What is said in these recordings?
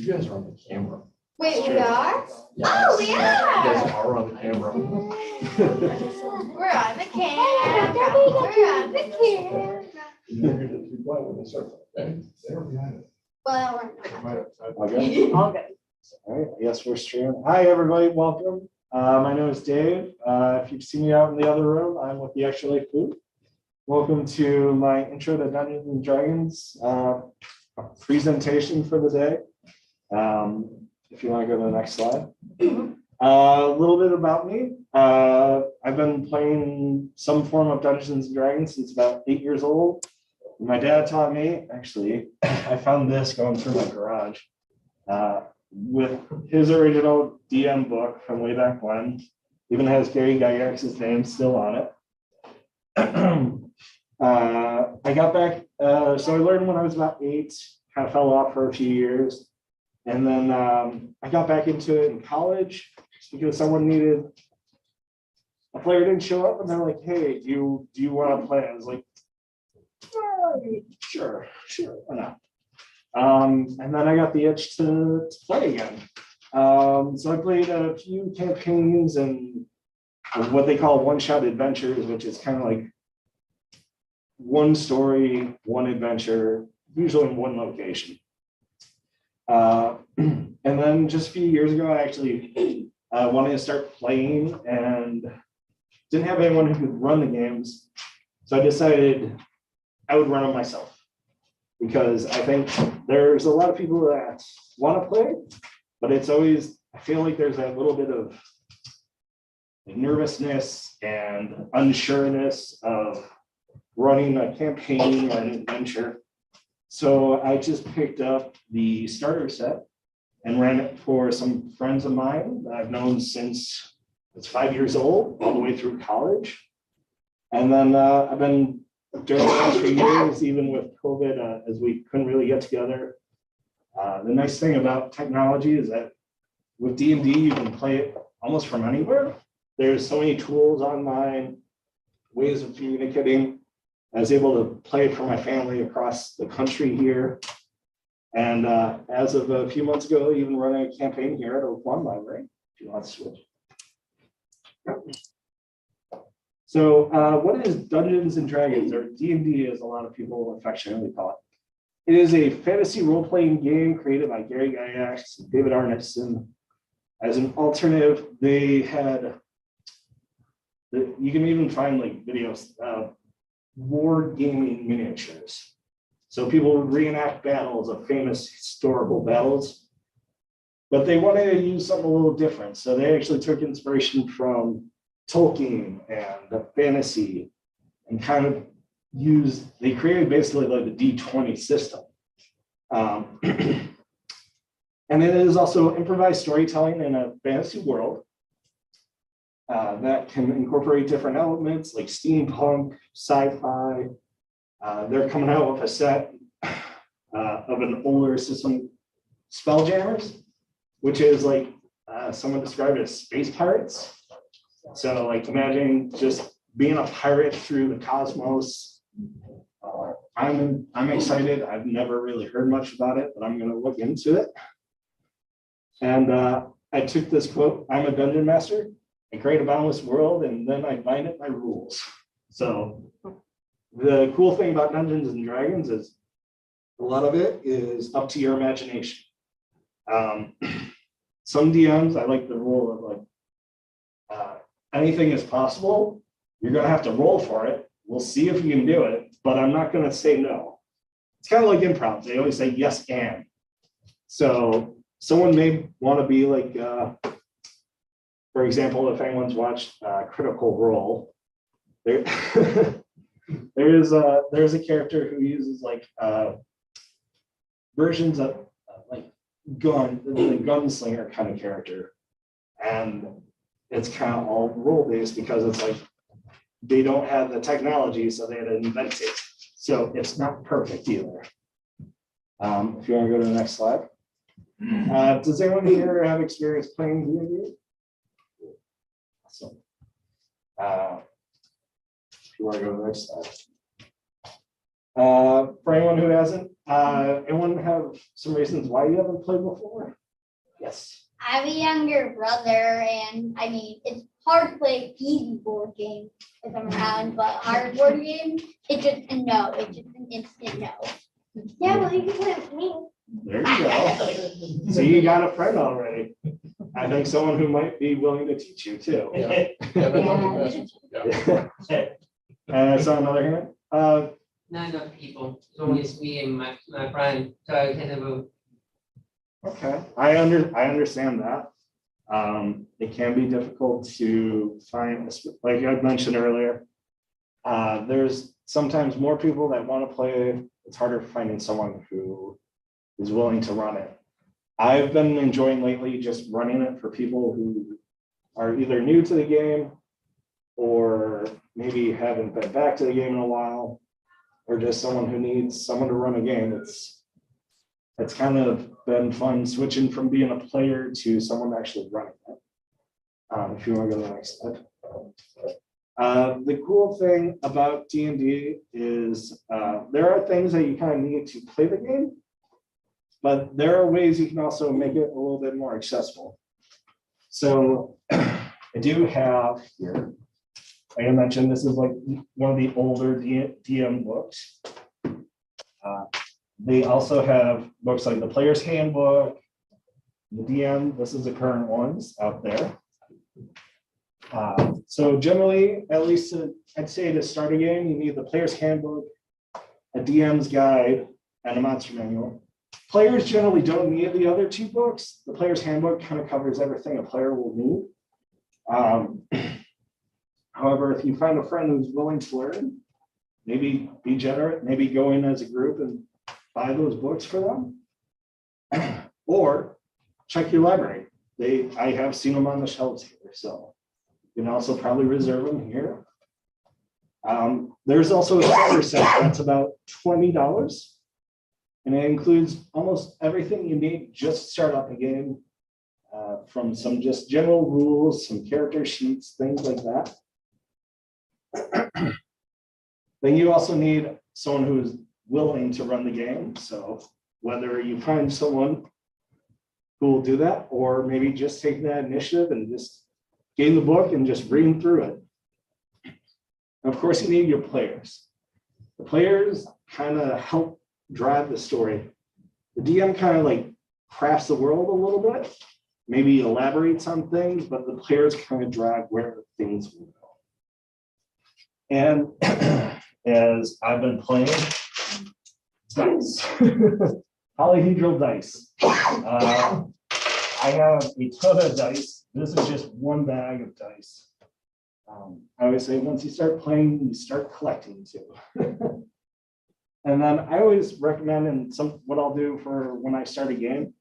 You guys are on the camera. Wait, we are? Yeah. Oh, we You guys are. are on the camera. We're on the camera. We're on the camera. You're going to be quiet when they start. Okay? They're behind it. Well, Okay. we're not. All right, I guess we're streaming. Hi, everybody, welcome. My name is Dave. If you've seen me out in the other room, I'm with the Extra Life Food. Welcome to my intro to Dungeons and Dragons presentation for the day. If you want to go to the next slide. A little bit about me. I've been playing some form of Dungeons and Dragons since about 8 years old. My dad taught me, actually, I found this going through my garage with his original DM book from way back when. Even has Gary Gygax's name still on it. I got back, so I learned when I was about 8, kind of fell off for a few years. And then I got back into it in college because someone needed, a player didn't show up and they're like, hey, do you want to play? I was like, sure, why not? And then I got the itch to play again. So I played a few campaigns and what they call one-shot adventures, which is kind of like one story, one adventure, usually in one location. And then just a few years ago, I actually wanted to start playing and didn't have anyone who could run the games. So I decided I would run them myself because I think there's a lot of people that want to play, but it's always, I feel like there's that little bit of nervousness and unsureness of running a campaign or an adventure. So I just picked up the starter set and ran it for some friends of mine that I've known since it's 5 years old, all the way through college. And then I've been, during the last few years, even with COVID, as we couldn't really get together. The nice thing about technology is that with D&D, you can play it almost from anywhere. There's so many tools online, ways of communicating. I was able to play it for my family across the country here. And as of a few months ago, even running a campaign here at Oak Lawn Library, if you want to switch. So what is Dungeons and Dragons, or D&D as a lot of people affectionately call it? It is a fantasy role-playing game created by Gary Gygax and David Arneson. As an alternative, they had, you can even find like videos, war gaming miniatures. So people would reenact battles of famous historical battles, but they wanted to use something a little different. So they actually took inspiration from Tolkien and fantasy and kind of they created basically like the D20 system. And it is also improvised storytelling in a fantasy world that can incorporate different elements like steampunk, sci-fi. They're coming out with a set of an older system, Spelljammers, which is like someone described it as space pirates. So like imagine just being a pirate through the cosmos. I'm excited. I've never really heard much about it, but I'm going to look into it. And I took this quote, I'm a dungeon master. I create a boundless world and then I bind it by rules. So the cool thing about Dungeons and Dragons is a lot of it is up to your imagination. Some DMs, I like the rule of like, anything is possible. You're going to have to roll for it. We'll see if you can do it, but I'm not going to say no. It's kind of like improv. They always say yes and. So someone may want to be like, for example, if anyone's watched Critical Role, there's a character who uses like versions of like the gunslinger kind of character, and it's kind of all role based because it's like they don't have the technology, so they had to invent it. So it's not perfect either. If you want to go to the next slide. Does anyone here have experience playing D&D? Awesome. If you want to go to the next slide. For anyone who hasn't, anyone have some reasons why you haven't played before? Yes. I have a younger brother, and I mean, it's hard to play easy board game if I'm around, but hard board game, it's just a no. It's just an instant no. Yeah, well, you can play with me. There you go. So you got a friend already. I think someone who might be willing to teach you too. Yeah. Yeah, that might be best. Yeah. So another hand. Not enough people. It's only me and my friend. So I kind of Okay, I understand that. It can be difficult to find, like I mentioned earlier. There's sometimes more people that want to play. It's harder finding someone who is willing to run it. I've been enjoying lately just running it for people who are either new to the game or maybe haven't been back to the game in a while, or just someone who needs someone to run a game. It's kind of been fun switching from being a player to someone actually running it. If you want to go to the next slide. The cool thing about D&D is there are things that you kind of need to play the game, but there are ways you can also make it a little bit more accessible. So I do have here, like I mentioned, this is like one of the older DM books. They also have books like the Player's Handbook, the DM. This is the current ones out there. So generally, at least I'd say to start a game, you need the Player's Handbook, a DM's Guide, and a Monster Manual. Players generally don't need the other two books. The Player's Handbook kind of covers everything a player will need. However, if you find a friend who's willing to learn, maybe be generous, maybe go in as a group and buy those books for them, or check your library. I have seen them on the shelves here, so you can also probably reserve them here. There's also a starter set that's about $20, and it includes almost everything you need just to start up a game, from some just general rules, some character sheets, things like that. Then you also need someone who's willing to run the game. So whether you find someone who will do that, or maybe just take that initiative and just gain the book and just read through it. And of course, you need your players. The players kind of help drive the story. The DM kind of like crafts the world a little bit, maybe elaborates on things, but the players kind of drive where things will go. And as I've been playing, dice, polyhedral dice. I have a ton of dice. This is just one bag of dice. I always say once you start playing, you start collecting too. And then I always recommend, and what I'll do for when I start a game,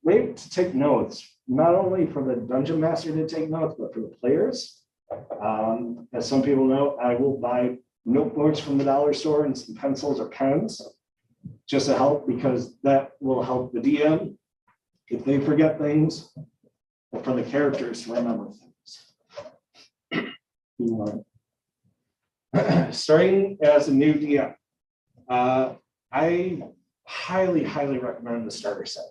wait to take notes, not only for the dungeon master to take notes, but for the players. As some people know, I will buy notebooks from the dollar store and some pencils or pens just to help, because that will help the DM if they forget things, or for the characters to remember things. Starting as a new DM, I highly, highly recommend the starter set.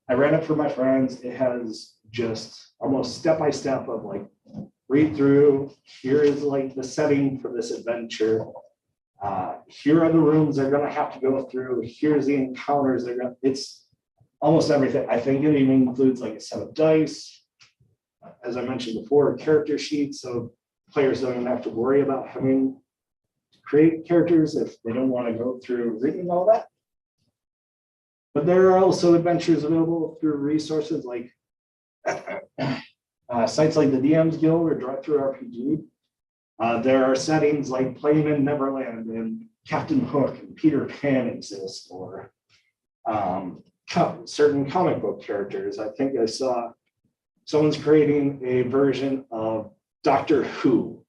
I ran it for my friends. It has just almost step-by-step of like, read through, here is like the setting for this adventure. Here are the rooms they're gonna have to go through. Here's the encounters it's almost everything. I think it even includes like a set of dice. As I mentioned before, character sheets, so players don't even have to worry about having to create characters if they don't want to go through reading all that. But there are also adventures available through resources like sites like the DM's Guild or Drive Through RPG. There are settings like Playing in Neverland and Captain Hook and Peter Pan exist, or certain comic book characters. I think I saw someone's creating a version of Doctor Who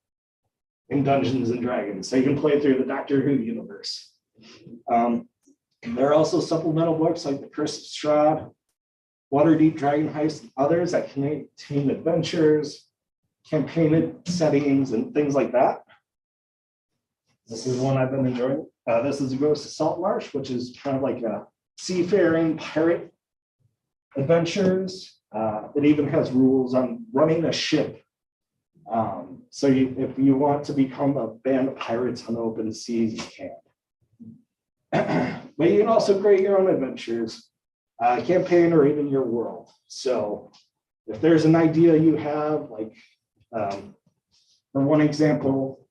in Dungeons and Dragons, so you can play through the Doctor Who universe. There are also supplemental books like The Curse of Strahd, Waterdeep Dragon Heist, and others that contain adventures, campaign settings, and things like that. This is one I've been enjoying. This is a Ghost of Saltmarsh, which is kind of like a seafaring pirate adventures. It even has rules on running a ship. So if you want to become a band of pirates on the open seas, you can. But you can also create your own adventures, campaign, or even your world. So if there's an idea you have, like for one example,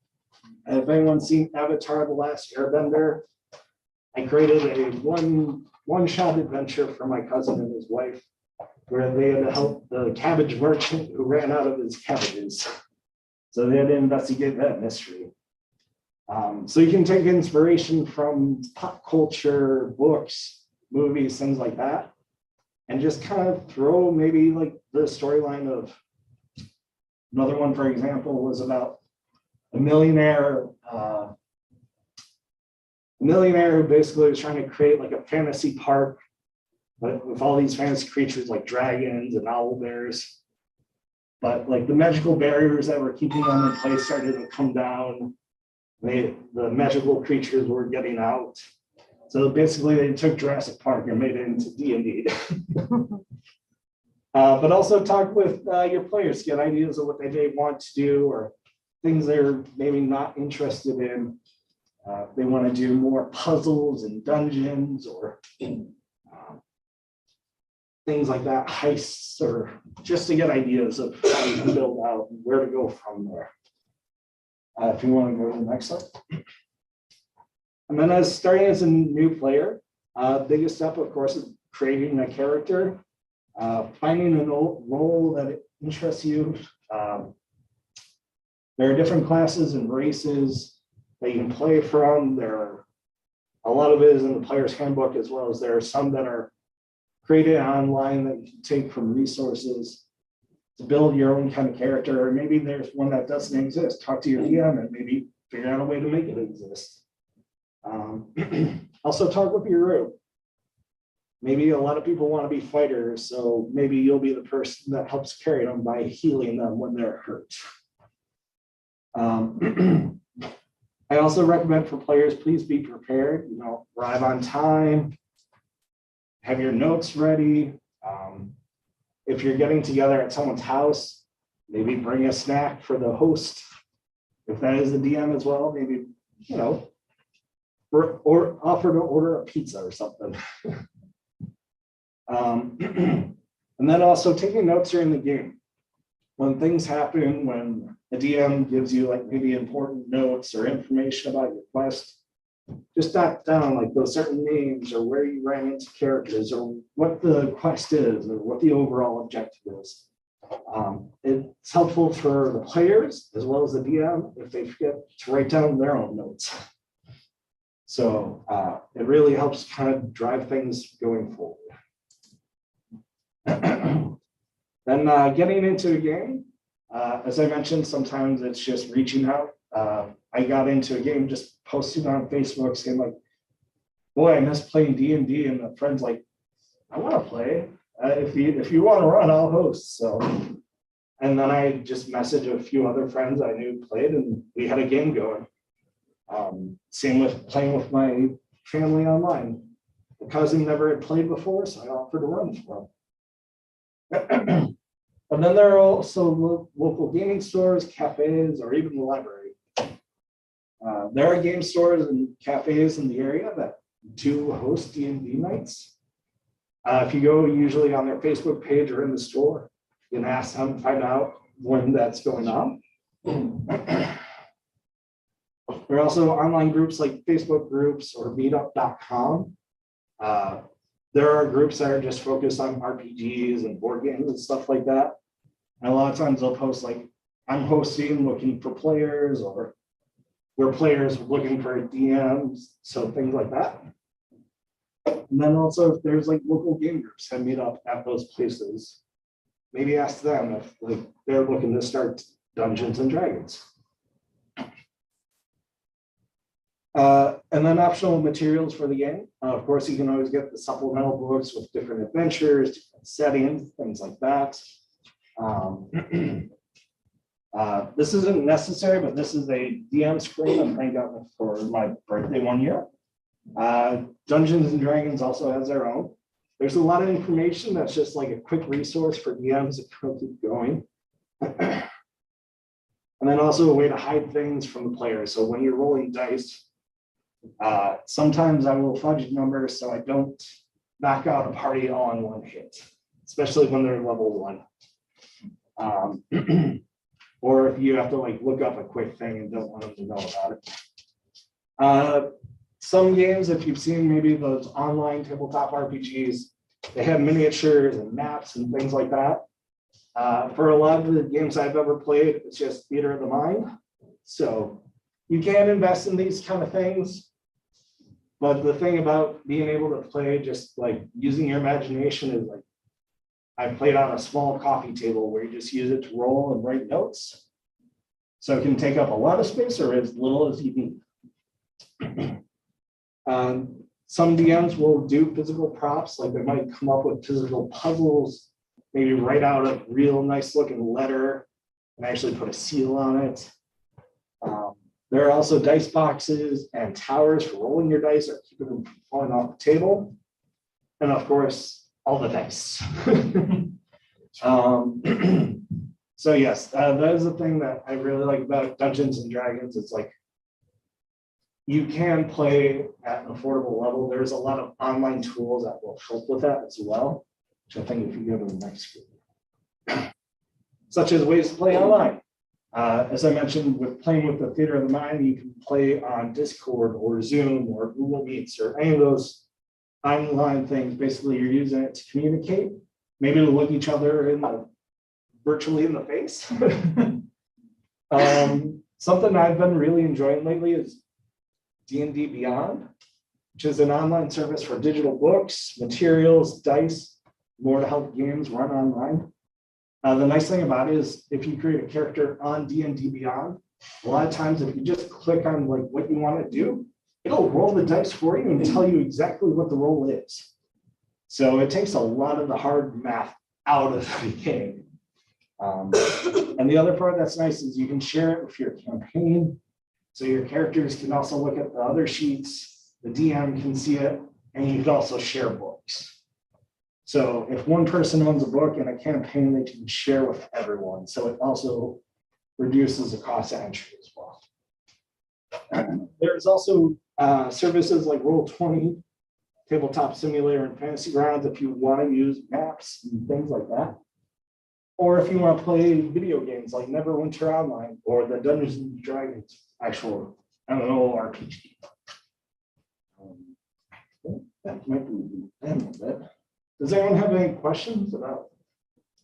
if anyone's seen Avatar: The Last Airbender, I created a one-shot adventure for my cousin and his wife, where they had to help the cabbage merchant who ran out of his cabbages. So they had to investigate that mystery. So you can take inspiration from pop culture, books, movies, things like that, and just kind of throw maybe like the storyline of another one, for example, was about a millionaire who basically was trying to create like a fantasy park, but with all these fantasy creatures like dragons and owl bears. But like the magical barriers that were keeping them in place started to come down. The magical creatures were getting out. So basically they took Jurassic Park and made it into D&D. But also talk with your players, get ideas of what they may want to do or things they're maybe not interested in. They want to do more puzzles and dungeons or things like that, heists, or just to get ideas of how you can build out and where to go from there. If you want to go to the next slide. And then starting as a new player, biggest step, of course, is creating a character, finding a role that interests you. There are different classes and races that you can play from. A lot of it is in the player's handbook, as well as there are some that are created online that you can take from resources to build your own kind of character. Or maybe there's one that doesn't exist. Talk to your DM and maybe figure out a way to make it exist. Also talk with your group. Maybe a lot of people want to be fighters, so maybe you'll be the person that helps carry them by healing them when they're hurt. I also recommend for players, please be prepared, arrive on time, have your notes ready. If you're getting together at someone's house, maybe bring a snack for the host. If that is the DM as well, maybe, or offer to order a pizza or something. And then also taking notes during the game. When things happen, when the DM gives you like maybe important notes or information about your quest, just jot down like those certain names or where you ran into characters or what the quest is or what the overall objective is. It's helpful for the players as well as the DM if they forget to write down their own notes. So it really helps kind of drive things going forward. Then getting into a game, as I mentioned, sometimes it's just reaching out. I got into a game just posting on Facebook saying like, boy, I miss playing D&D, and a friend's like, I want to play. If you want to run, I'll host. So, and then I just messaged a few other friends I knew played, and we had a game going. Same with playing with my family online. The cousin never had played before, so I offered to run for him. And then there are also local gaming stores, cafes, or even the library. There are game stores and cafes in the area that do host D&D nights. If you go usually on their Facebook page or in the store, you can ask them to find out when that's going on. There are also online groups like Facebook groups or meetup.com. There are groups that are just focused on RPGs and board games and stuff like that. And a lot of times they'll post like, I'm hosting, looking for players, or we're players looking for DMs, so things like that. And then also if there's like local game groups that meet up at those places, maybe ask them if like they're looking to start Dungeons and Dragons. And then optional materials for the game. Of course, you can always get the supplemental books with different adventures, different settings, things like that. This isn't necessary, but this is a DM screen I got for my birthday one year. Dungeons and Dragons also has their own. There's a lot of information that's just like a quick resource for DMs to keep going. And then also a way to hide things from the players. So when you're rolling dice, sometimes I will fudge numbers so I don't knock out a party all in one hit, especially when they're level 1. Or if you have to like look up a quick thing and don't want them to know about it. Some games, if you've seen maybe those online tabletop RPGs, they have miniatures and maps and things like that. For a lot of the games I've ever played, it's just theater of the mind. So you can invest in these kind of things. But the thing about being able to play just like using your imagination is like, I played on a small coffee table where you just use it to roll and write notes. So it can take up a lot of space or as little as you need. Some DMs will do physical props, like they might come up with physical puzzles, maybe write out a real nice looking letter and actually put a seal on it. There are also dice boxes and towers for rolling your dice or keeping them from falling off the table. And of course, all the dice. So yes, that is the thing that I really like about Dungeons and Dragons. It's like, you can play at an affordable level. There's a lot of online tools that will help with that as well, which I think if you go to the next screen, such as ways to play online. As I mentioned, with playing with the theater of the mind, you can play on Discord or Zoom or Google Meets or any of those online things. Basically, you're using it to communicate, maybe to look each other virtually in the face. Something I've been really enjoying lately is D&D Beyond, which is an online service for digital books, materials, dice, more to help games run online. The nice thing about it is if you create a character on D&D Beyond, a lot of times if you just click on like what you want to do, it'll roll the dice for you and tell you exactly what the roll is. So it takes a lot of the hard math out of the game. And the other part that's nice is you can share it with your campaign. So your characters can also look at the other sheets, the DM can see it, and you can also share books. So if one person owns a book in a campaign, they can share with everyone. So it also reduces the cost of entry as well. There's also services like Roll20, Tabletop Simulator, and Fantasy Grounds if you want to use maps and things like that. Or if you want to play video games like Neverwinter Online or the Dungeons and Dragons actual MMORPG. That might be the end of it. Does anyone have any questions about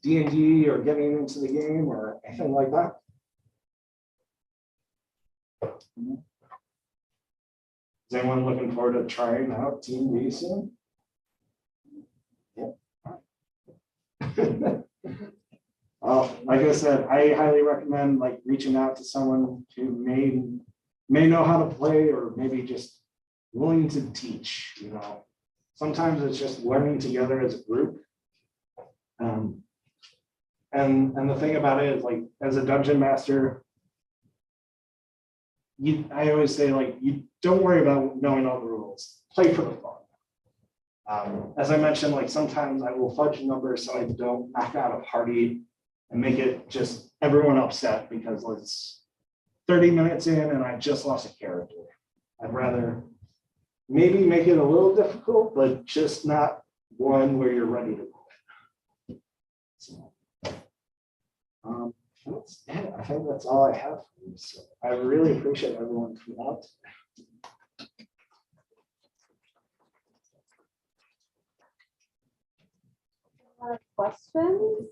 D&D or getting into the game or anything like that? Is anyone looking forward to trying out D&D soon? Yeah. Like I said, I highly recommend like reaching out to someone who may know how to play or maybe just willing to teach. You know, sometimes it's just learning together as a group. And the thing about it is like as a dungeon master, I always say like you don't worry about knowing all the rules. Play for the fun. As I mentioned, like sometimes I will fudge numbers so I don't knock out a party and make it just everyone upset because it's 30 minutes in and I just lost a character. I'd rather maybe make it a little difficult, but just not one where you're ready to quit. So, that's it. I think that's all I have for you. So I really appreciate everyone coming out. Questions?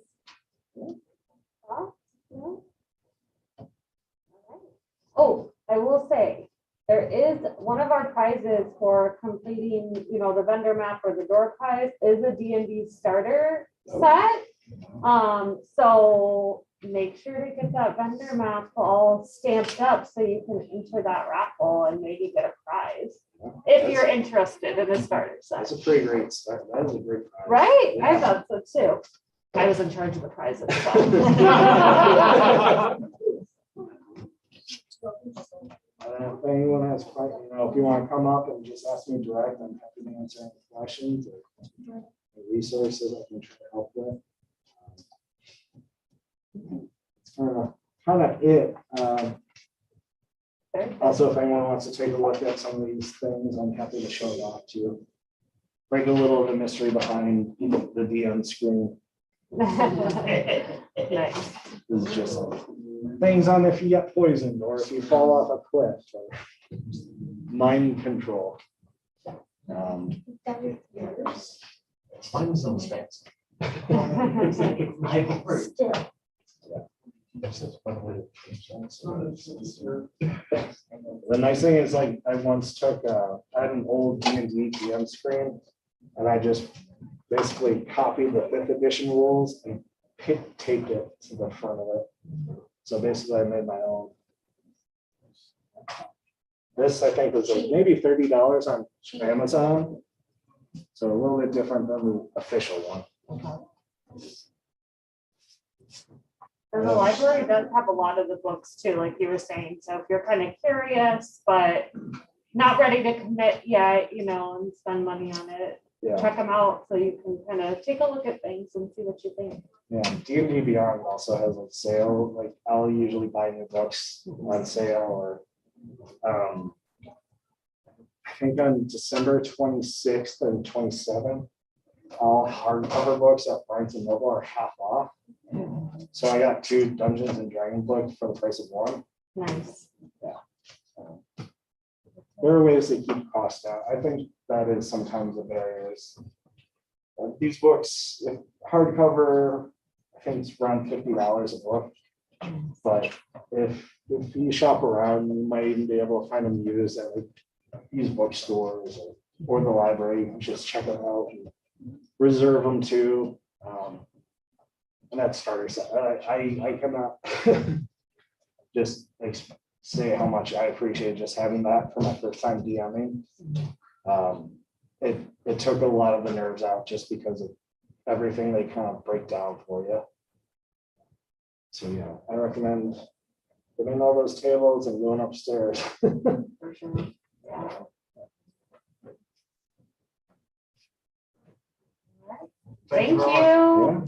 Oh, I will say, there is one of our prizes for completing, the vendor map or the door prize is a D&D starter set. So make sure to get that vendor map all stamped up so you can enter that raffle and maybe get a prize. If you're interested in a starter set. That's a pretty great start. That was a great prize. Right? Yeah. I thought so too. I was in charge of the prizes. So. if anyone has questions, if you want to come up and just ask me direct, I'm happy to answer any questions or resources I can try to help with. It's kind of it. Also, if anyone wants to take a look at some of these things, I'm happy to show it off to you. Break a little of the mystery behind the DM screen. Nice. This is just like things on if you get poisoned or if you fall off a cliff. Or mind control. Mine's on specs. The nice thing is like I once took I had an old D&D DM screen and I just basically copied the 5th edition rules and taped it to the front of it. So basically I made my own. This I think was like maybe $30 on Amazon. So a little bit different than the official one. And the library does have a lot of the books too, like you were saying. So if you're kind of curious, but not ready to commit yet, and spend money on it, Yeah. check them out so you can kind of take a look at things and see what you think. Yeah, D&D Beyond also has a sale, like I'll usually buy new books on sale or I think on December 26th and 27th, all hardcover books at Barnes and Noble are half off. So I got 2 Dungeons and Dragons books for the price of 1. Nice. There are ways to keep costs down. I think that is sometimes a barrier. These books, if hardcover, I think it's around $50 a book. But if you shop around, you might even be able to find them used at like used bookstores or the library. You can just check them out and reserve them too. And that's starter set. I cannot just say how much I appreciate just having that for my first time DMing. It took a lot of the nerves out just because of everything they kind of break down for you. So yeah, I recommend getting all those tables and going upstairs. For sure. Thank you. Yeah.